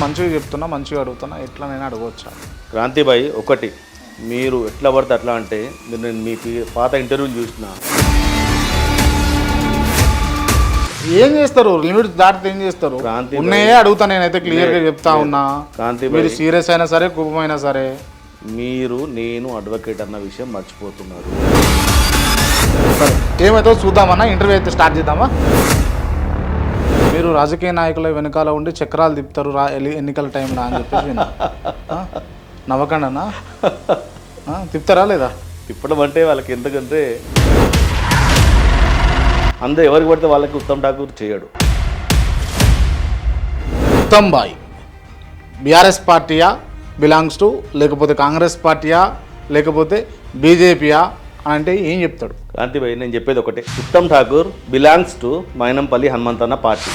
మంచిగా చెప్తున్నా, మంచిగా అడుగుతున్నా, ఎట్లా నేను అడగవచ్చా? క్రాంతిభాయ్, ఒకటి మీరు ఎట్లా పడితే అట్లా అంటే నేను మీ పాత ఇంటర్వ్యూలు చూసిన. ఏం చేస్తారు? లిమిట్ దాటితే ఏం చేస్తారు? ఉన్నాయే అడుగుతా, నేనైతే క్లియర్గా చెప్తా ఉన్నా. మీరు సీరియస్ అయినా సరే, కోపమైనా సరే. మీరు నేను అడ్వకేట్ అన్న విషయం మర్చిపోతున్నారు. సరే, ఏమైతే చూద్దామన్నా, ఇంటర్వ్యూ అయితే స్టార్ట్ చేద్దామా? మీరు రాజకీయ నాయకుల వెనకాల ఉండి చక్రాలు తిప్పుతారు ఎన్నికల టైంలో అని చెప్పేసి నవ్వకండనా? తిప్పుతారా లేదా? తిప్పడం అంటే వాళ్ళకి ఎందుకంటే అందరూ ఎవరికి పడితే వాళ్ళకి ఉత్తమ్ ఠాకూర్ చేయడు. ఉత్తమ్ బాయ్ బీఆర్ఎస్ పార్టీయా బిలాంగ్స్ టు, లేకపోతే కాంగ్రెస్ పార్టీయా, లేకపోతే బీజేపీయా అంటే ఏం చెప్తాడు? క్రాంతిభాయ్, నేను చెప్పేది ఒకటే, ఉత్తమ్ ఠాకూర్ బిలాంగ్స్ టు మైనంపల్లి హనుమంతన్న పార్టీ.